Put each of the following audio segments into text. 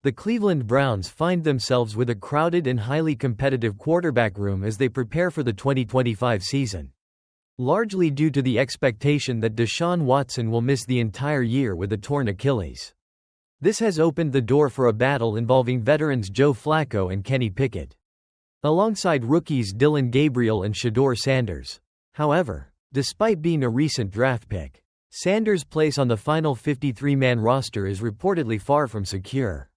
The Cleveland Browns find themselves with a crowded and highly competitive quarterback room as they prepare for the 2025 season. Largely due to the expectation that Deshaun Watson will miss the entire year with a torn Achilles. This has opened the door for a battle involving veterans Joe Flacco and Kenny Pickett, alongside rookies Dillon Gabriel and Shedeur Sanders. However, despite being a recent draft pick, Sanders' place on the final 53-man roster is reportedly far from secure.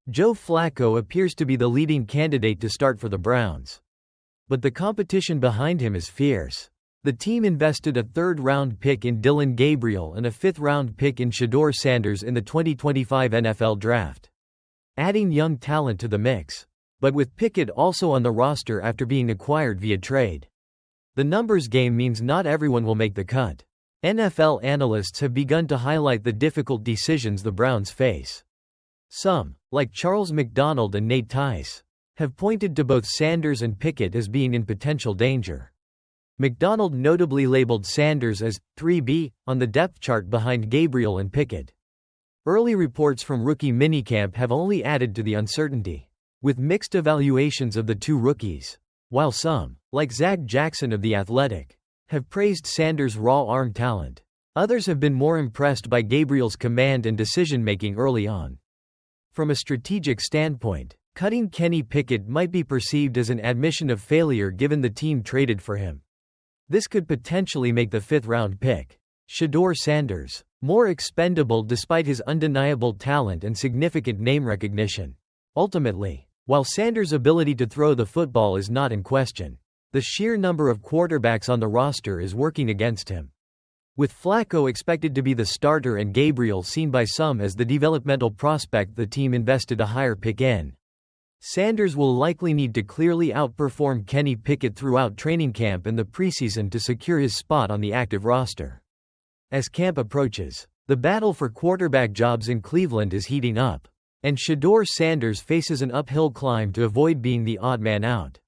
Joe Flacco appears to be the leading candidate to start for the Browns. But the competition behind him is fierce. The team invested a third-round pick in Dillon Gabriel and a fifth-round pick in Shedeur Sanders in the 2025 NFL Draft, adding young talent to the mix. But with Pickett also on the roster after being acquired via trade, the numbers game means not everyone will make the cut. NFL analysts have begun to highlight the difficult decisions the Browns face. Some, like Charles McDonald and Nate Tice, have pointed to both Sanders and Pickett as being in potential danger. McDonald notably labeled Sanders as 3B on the depth chart behind Gabriel and Pickett. Early reports from rookie minicamp have only added to the uncertainty, with mixed evaluations of the two rookies. While some, like Zach Jackson of The Athletic, have praised Sanders' raw arm talent, others have been more impressed by Gabriel's command and decision-making early on. From a strategic standpoint, cutting Kenny Pickett might be perceived as an admission of failure given the team traded for him. This could potentially make the fifth-round pick, Shedeur Sanders, more expendable despite his undeniable talent and significant name recognition. Ultimately, while Sanders' ability to throw the football is not in question, the sheer number of quarterbacks on the roster is working against him. With Flacco expected to be the starter and Gabriel seen by some as the developmental prospect the team invested a higher pick in, Sanders will likely need to clearly outperform Kenny Pickett throughout training camp and the preseason to secure his spot on the active roster. As camp approaches, the battle for quarterback jobs in Cleveland is heating up, and Shedeur Sanders faces an uphill climb to avoid being the odd man out.